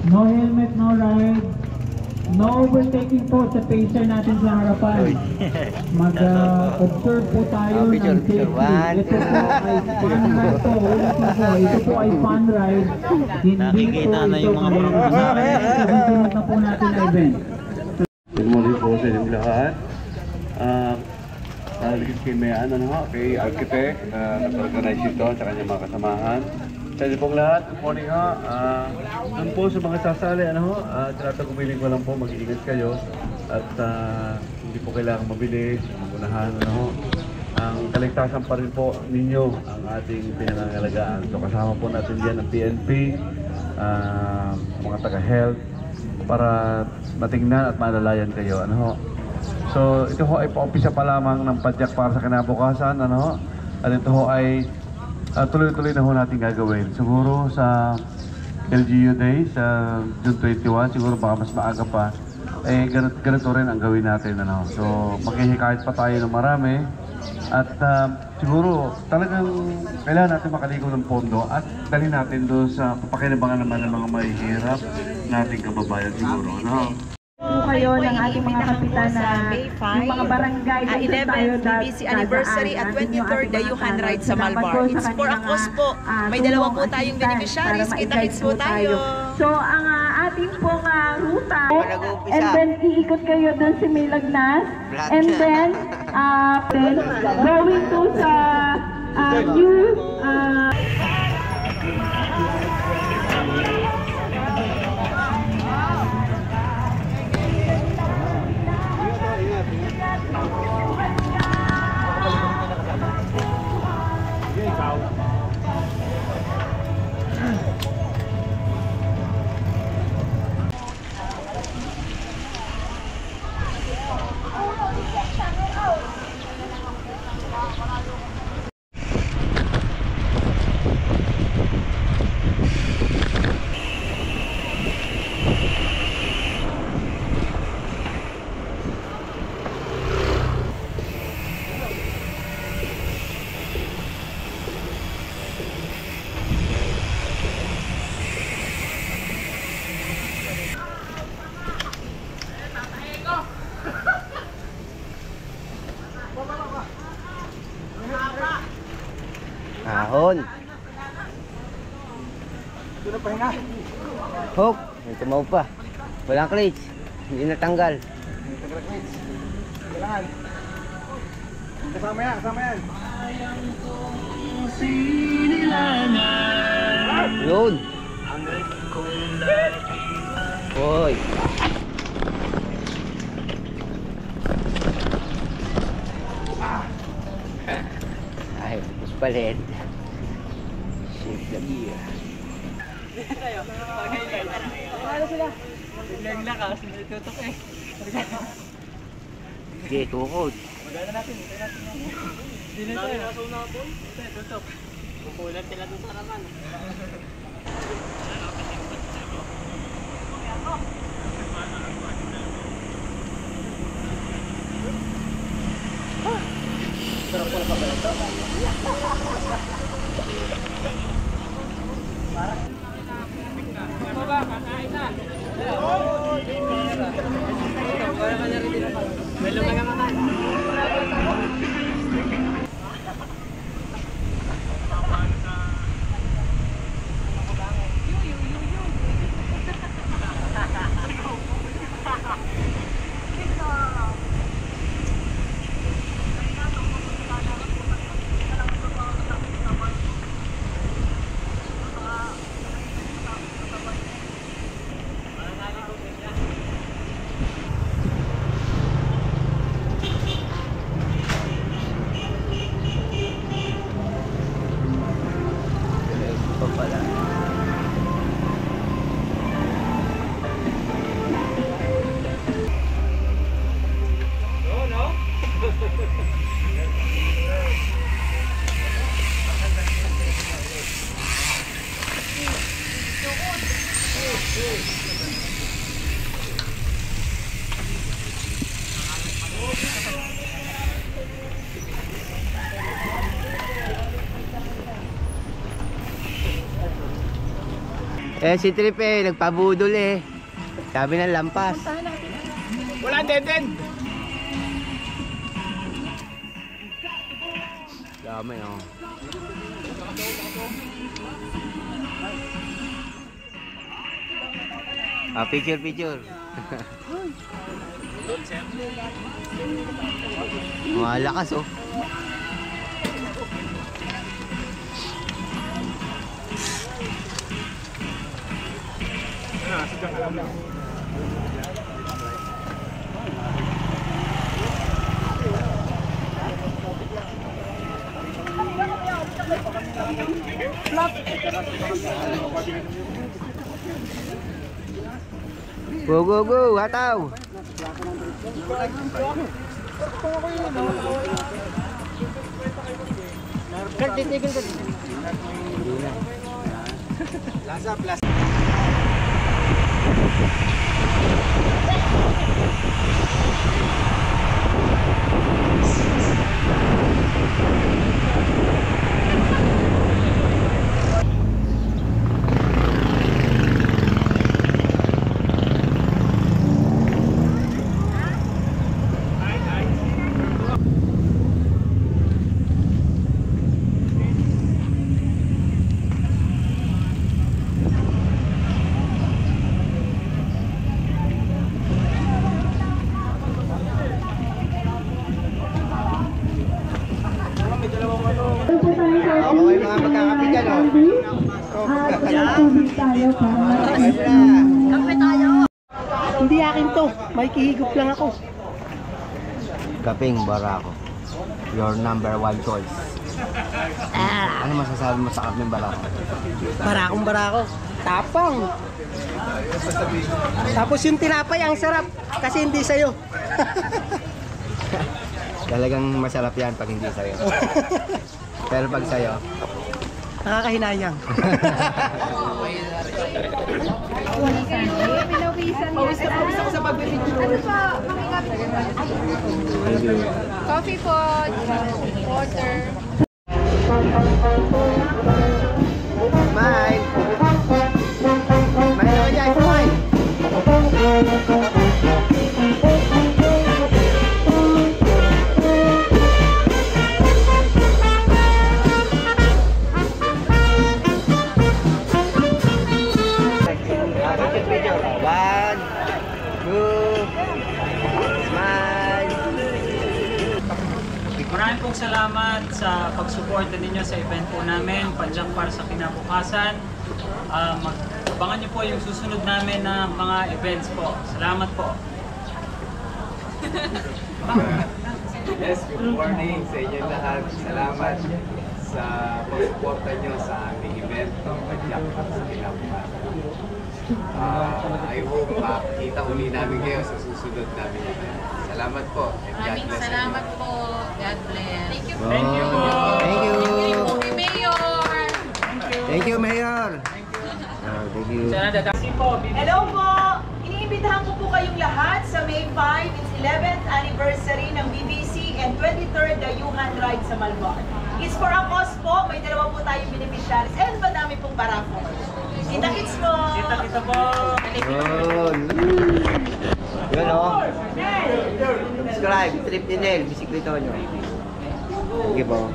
No helmet, no ride. No overtaking po sa pacer natin sa harapan. Mag-observe po tayo ng safety. Ito po ay fun ride po. Ulitin po, ito po ay fun ride. Hindi po ito kasunod na po natin na event. Good morning po sa inyong lahat. Naligid kay Mayan, kay Architect na nag-organize ito sa kanyang mga kasamahan. Sa inyo pong lahat, good morning ha. Doon po sa mga sasali, tinatagubilin ko lang po, mag-iingat kayo. At hindi po kailangan mabilis, magunahan, ang kaligtasan pa rin po ninyo ang ating pinangangalagaan. So kasama po natin diyan ang PNP, mga taga-health, para matingnan at malalayan kayo. So ito ho ay paumpisa pa lamang ng padyak para sa kinabukasan. At ito ho ay tuloy-tuloy na ho natin gagawin. Siguro sa LGU Day sa June 21, siguro baka mas maaga pa, ganito rin ang gawin natin. So maghihikayat pa tayo ng marami at siguro talagang kailangan natin makaligo ng pondo at dalhin natin doon sa papakinabangan naman ng mga mahihirap nating kababayan siguro. Kayo ng ating mga kapitan na yung mga barangay 11th BBC anniversary at 23rd Dayuhan Ride sa Malbar. It's for a cause po. May dalawa po tayong beneficiaries. Kita-kits po tayo. So ang ating pong ruta, and then iikot kayo doon si Milagnas, and then going to sa new Ahon. Ito na pahinga. Hop, may tumaw pa. Walang clutch. Hindi natanggal. Natanggal clutch. Kailangan. Kasama yan, kasama yan. Yun. Hoy. Ay, mas palit. Shake the gear. Paano sila? Biglang lakas, may tutok eh. Sige, tukod. Magana natin, hindi na tayo. Nasa una po? Tutok. Pupulan sila doon sa raman. Sarap ko na pabalito. Ano ba? Kakain na. Belum na naman. Eh si Trip eh, nagpabudol eh. Sabi ng lampas. Wala deden. Dami oh. Picture. Malakas oh. Go, hataw. Okay, mga magkakapi dyan oh. Hindi akin to. May kihigop lang ako. Kaping Barako. Your number one choice. Ano masasabi mo sa kaping Barako? Barako. Tapang. Tapos yung tinapay ang sarap kasi hindi sa'yo. Talagang masarap yan pag hindi sa'yo. Pero pag sa'yo, Nakakahinayang. Coffee po, water. Smile! Smile naman dyan, smile! One, two, smile! Maraming pong salamat sa pagsuporta ninyo sa event po namin, Panjang para sa Kinabukasan. Abangan niyo po yung susunod namin na mga events po. Salamat po. Yes, good morning sa inyo lahat. Salamat sa pagsuporta nyo sa aming event ng Panjang para sa Kinabukasan. I hope makita uli namin kayo sa susunod namin event. Salamat po. And God Maraming bless salamat po. God bless. Thank you po. Thank you po. Thank you! Thank you, Mayor. Thank you, Mayor! Thank you. Hello po! Iniimbitahan ko po kayong lahat sa May 5, its 11th anniversary ng BBC and 23rd Dayuhan Ride sa Malbar. It's for a cause po, may dalawa po tayong beneficiaries and madami pong parako. Kita-kits po! Kita po. Yun! Yun o! Subscribe, Trip ni Nel, bisiklito nyo. Sige po.